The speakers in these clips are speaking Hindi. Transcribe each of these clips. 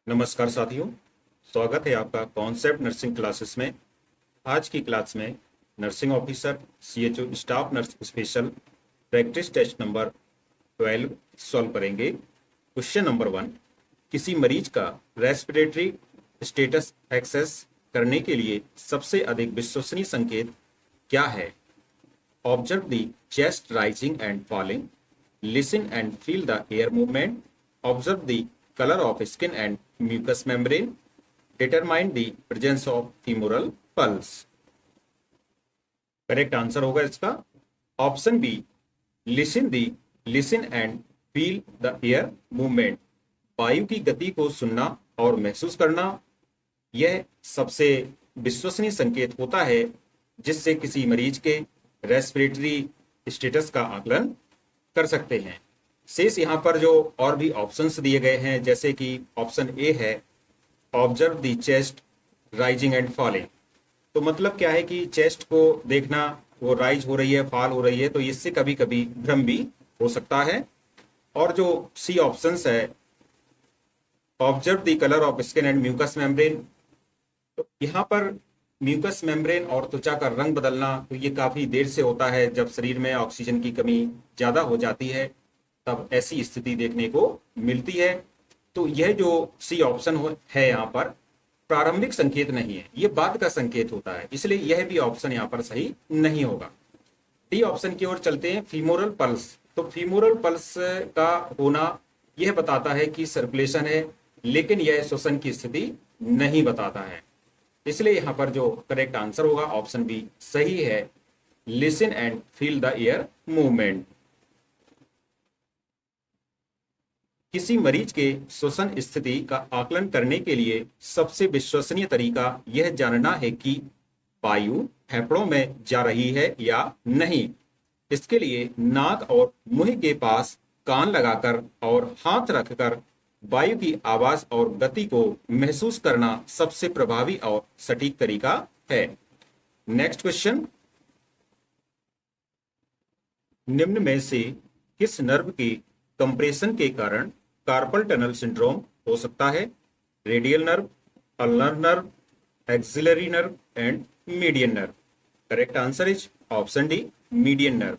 नमस्कार साथियों, स्वागत है आपका कॉन्सेप्ट नर्सिंग क्लासेस में। आज की क्लास में nursing officer CHO staff nurse special practice test number 12 solve करेंगे। क्वेश्चन नंबर 1, किसी मरीज का रेस्पिरेटरी स्टेटस एक्सेस करने के लिए सबसे अधिक विश्वसनीय संकेत क्या है? Observe the chest rising and falling, listen and feel the air movement, observe the color of skin and mucous membrane, determine the presence of femoral pulse। Correct answer होगा इसका option B, listen and feel the air movement. वायु की गति को सुनना और महसूस करना यह सबसे विश्वसनीय संकेत होता है जिससे किसी मरीज के रेस्पिरेटरी स्टेटस का आकलन कर सकते हैं। शेष यहाँ पर जो और भी ऑप्शंस दिए गए हैं, जैसे कि ऑप्शन ए है observe the chest rising and falling. तो मतलब क्या है कि चेस्ट को देखना, वो राइज हो रही है, फॉल हो रही है, तो इससे कभी कभी भ्रम भी हो सकता है। और जो सी ऑप्शंस है observe the colour of skin and mucous membrane, तो यहाँ पर म्यूकस मेम्ब्रेन और त्वचा का रंग बदलना, तो ये काफी देर से होता है जब शरीर में ऑक्सीजन की कमी ज्यादा हो जाती है, तब ऐसी स्थिति देखने को मिलती है। तो यह जो सी ऑप्शन है यहाँ पर प्रारंभिक संकेत नहीं है, ये बाद का संकेत होता है, इसलिए यह भी ऑप्शन यहाँ पर सही नहीं होगा। डी ऑप्शन की ओर चलते हैं, फीमोरल पल्स। तो फीमोरल पल्स का होना यह बताता है कि सर्कुलेशन है, लेकिन यह श्वसन की स्थिति नहीं बताता है, इसलिए यहां पर जो करेक्ट आंसर होगा ऑप्शन बी सही है, listen and feel the air movement. किसी मरीज के श्वसन स्थिति का आकलन करने के लिए सबसे विश्वसनीय तरीका यह जानना है कि वायु फेफड़ों में जा रही है या नहीं। इसके लिए नाक और मुंह के पास कान लगाकर और हाथ रखकर वायु की आवाज और गति को महसूस करना सबसे प्रभावी और सटीक तरीका है। नेक्स्ट क्वेश्चन, निम्न में से किस नर्व के कंप्रेशन के कारण कार्पल टनल सिंड्रोम हो सकता है? Radial nerve, ulnar nerve, axillary nerve and median nerve. Correct answer is option D, median nerve.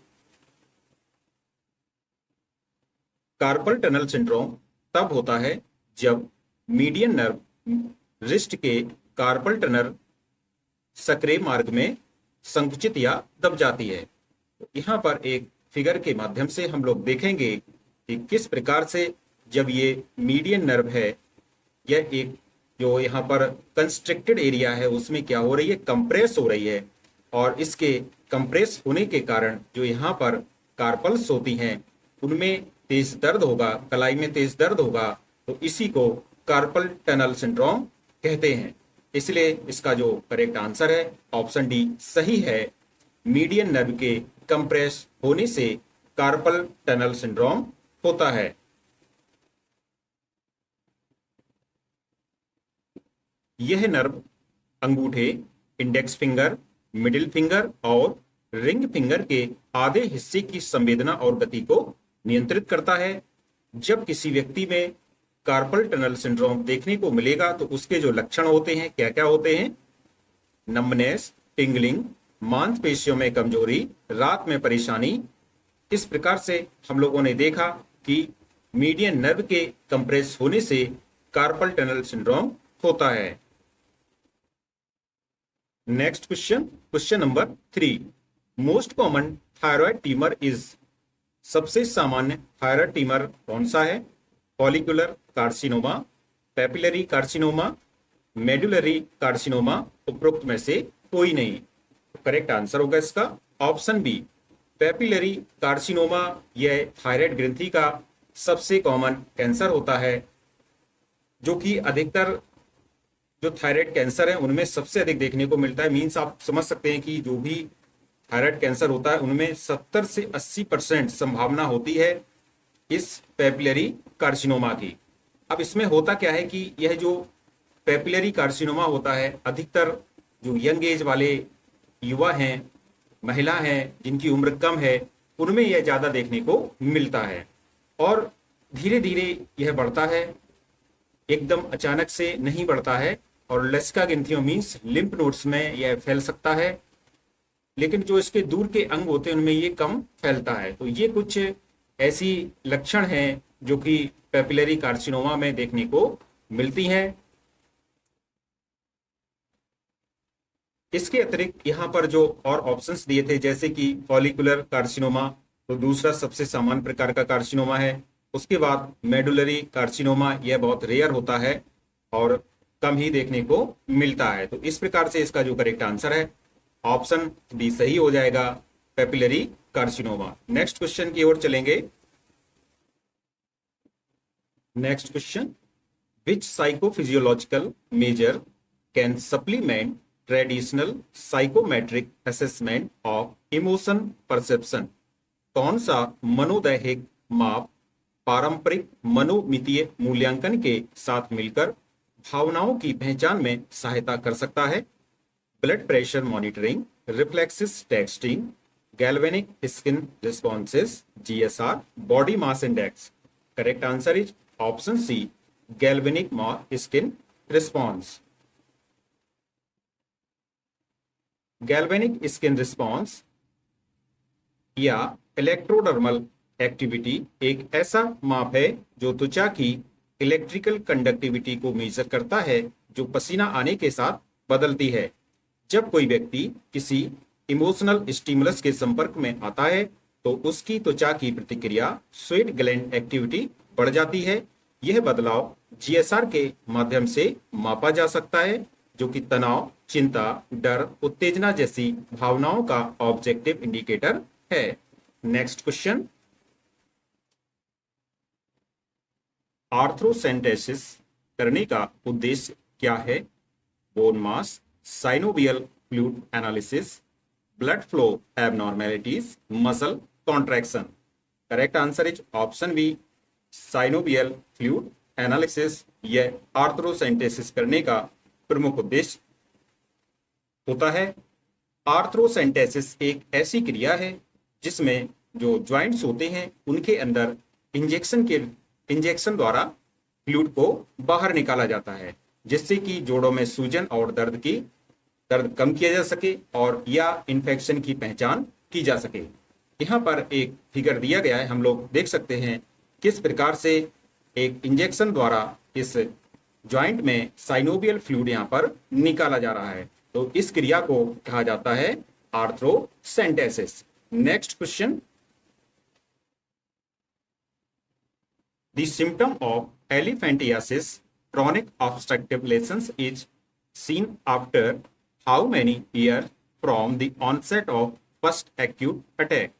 Carpal tunnel syndrome तब होता है जब मीडियन नर्व रिस्ट के कार्पल टनल सक्रिय मार्ग में संकुचित या दब जाती है। यहाँ पर एक फिगर के माध्यम से हम लोग देखेंगे कि किस प्रकार से जब ये मीडियन नर्व है, यह एक जो यहाँ पर कंस्ट्रिक्टेड एरिया है उसमें क्या हो रही है, कंप्रेस हो रही है, और इसके कंप्रेस होने के कारण जो यहाँ पर कार्पल्स होती हैं उनमें तेज दर्द होगा, कलाई में तेज दर्द होगा, तो इसी को कार्पल टनल सिंड्रोम कहते हैं। इसलिए इसका जो करेक्ट आंसर है ऑप्शन डी सही है, मीडियन नर्व के कंप्रेस होने से कार्पल टनल सिंड्रोम होता है। यह नर्व अंगूठे, इंडेक्स फिंगर, मिडिल फिंगर और रिंग फिंगर के आधे हिस्से की संवेदना और गति को नियंत्रित करता है। जब किसी व्यक्ति में कार्पल टनल सिंड्रोम देखने को मिलेगा तो उसके जो लक्षण होते हैं क्या क्या होते हैं? नम्बनेस, टिंगलिंग, मांसपेशियों में कमजोरी, रात में परेशानी। इस प्रकार से हम लोगों ने देखा कि मीडियन नर्व के कंप्रेस होने से कार्पल टनल सिंड्रोम होता है। Next question, question number 3, most common thyroid tumour is. सबसे सामान्य थायराइड ट्यूमर कौन सा है? Follicular carcinoma, papillary carcinoma, medullary carcinoma, उपरोक्त में से कोई नहीं। करेक्ट आंसर होगा इसका ऑप्शन बी, पेपिलरी कार्सिनोमा। यह थायराइड ग्रंथि का सबसे कॉमन कैंसर होता है, जो कि अधिकतर जो थायराइड कैंसर है उनमें सबसे अधिक देखने को मिलता है। मीन्स आप समझ सकते हैं कि जो भी थायराइड कैंसर होता है उनमें 70 से 80% संभावना होती है इस पेपिलरी कार्सिनोमा की। अब इसमें होता क्या है कि यह जो पेपिलरी कार्सिनोमा होता है, अधिकतर जो यंग एज वाले युवा हैं, महिला हैं जिनकी उम्र कम है, उनमें यह ज्यादा देखने को मिलता है और धीरे धीरे यह बढ़ता है एकदम अचानक से नहीं बढ़ता है, और लसिका ग्रंथियों मीन्स लिम्फ नोड्स में यह फैल सकता है, लेकिन जो इसके दूर के अंग होते हैं उनमें ये कम फैलता है। तो ये कुछ ऐसी लक्षण हैं जो कि पेपिलरी कार्सिनोमा में देखने को मिलती हैं। इसके अतिरिक्त यहाँ पर जो और ऑप्शंस दिए थे, जैसे कि फॉलिकुलर कार्सिनोमा, तो दूसरा सबसे सामान्य प्रकार का कार्सिनोमा है। उसके बाद मेडुलरी कार्सिनोमा, यह बहुत रेयर होता है और कम ही देखने को मिलता है। तो इस प्रकार से इसका जो करेक्ट आंसर है ऑप्शन डी सही हो जाएगा, पेपिलरी कार्सिनोमा। नेक्स्ट क्वेश्चन की ओर चलेंगे। Next question, which psychophysiological measure can supplement traditional psychometric assessment of emotion perception? कौन सा मनोदैहिक माप पारंपरिक मनोमितीय मूल्यांकन के साथ मिलकर भावनाओं की पहचान में सहायता कर सकता है? Blood pressure monitoring, reflexes testing, galvanic skin responses, GSR, body mass index. Correct answer is option C, galvanic skin response. Galvanic skin response या इलेक्ट्रोडर्मल एक्टिविटी एक ऐसा माप है जो त्वचा की इलेक्ट्रिकल कंडक्टिविटी को मेजर करता है, जो पसीना आने के साथ बदलती है। जब कोई व्यक्ति किसी इमोशनल स्टिमुलस के संपर्क में आता है तो उसकी त्वचा की प्रतिक्रिया स्वेट ग्लैंड एक्टिविटी बढ़ जाती है। यह बदलाव जीएसआर के माध्यम से मापा जा सकता है, जो कि तनाव, चिंता, डर, उत्तेजना जैसी भावनाओं का ऑब्जेक्टिव इंडिकेटर है। नेक्स्ट क्वेश्चन, आर्थ्रोसेंटेसिस करने का उद्देश्य क्या है? Bone mass, synovial fluid analysis, blood flow abnormalities, muscle contraction. Correct answer is option B, synovial fluid analysis. यह आर्थ्रोसेंटेसिस करने का प्रमुख उद्देश्य होता है। आर्थ्रोसेंटेसिस एक ऐसी क्रिया है जिसमें जो ज्वाइंट्स होते हैं उनके अंदर इंजेक्शन द्वारा फ्लूइड को बाहर निकाला जाता है, जिससे कि जोड़ों में सूजन और दर्द कम किया जा सके और या इन्फेक्शन की पहचान की जा सके। यहाँ पर एक फिगर दिया गया है, हम लोग देख सकते हैं किस प्रकार से एक इंजेक्शन द्वारा इस ज्वाइंट में साइनोवियल फ्लूइड यहाँ पर निकाला जा रहा है। तो इस क्रिया को कहा जाता है arthrocentesis. Next question, the symptom of elephantiasis chronic obstructive lesions is seen after how many years from the onset of first acute attack?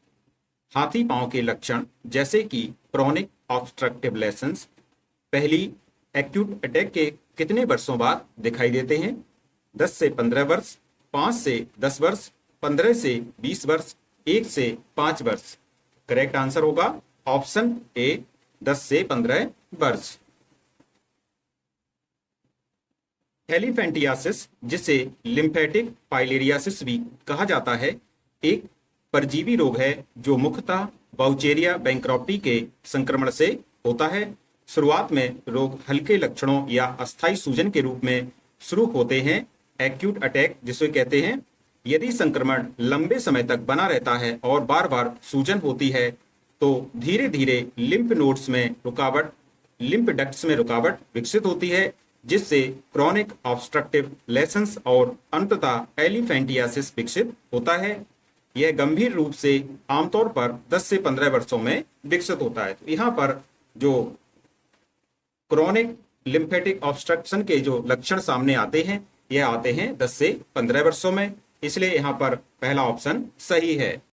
हाथी पांव के लक्षण जैसे कि क्रोनिक ऑब्स्ट्रक्टिव लेशंस पहली एक्यूट अटैक के कितने वर्षों बाद दिखाई देते हैं? 10 से 15 वर्ष, 5 से 10 वर्ष, 15 से 20 वर्ष, 1 से 5 वर्ष। करेक्ट आंसर होगा ऑप्शन ए, 10 से 15 वर्ष। एलिफेंटियासिस, जिसे लिम्फेटिक पाइलेरियासिस भी कहा जाता है, एक परजीवी रोग है जो मुख्यतः बाउचेरिया बैंक्रॉप्टी के संक्रमण से होता है। शुरुआत में रोग हल्के लक्षणों या अस्थायी सूजन के रूप में शुरू होते हैं। एक्यूट अटैक जिसे कहते हैं, यदि संक्रमण लंबे समय तक बना रहता है और बार बार सूजन होती है तो धीरे धीरे लिम्फ नोड्स में रुकावट, लिम्फ डक्ट्स में रुकावट विकसित होती है, जिससे क्रोनिक ऑब्स्ट्रक्टिव लेशंस और अंततः एलिफेंटियासिस विकसित होता है। यह गंभीर रूप से आमतौर पर 10 से 15 वर्षों में विकसित होता है। तो यहाँ पर जो क्रोनिक लिम्फेटिक ऑब्स्ट्रक्शन के जो लक्षण सामने आते हैं, यह आते हैं 10 से 15 वर्षों में, इसलिए यहाँ पर पहला ऑप्शन सही है।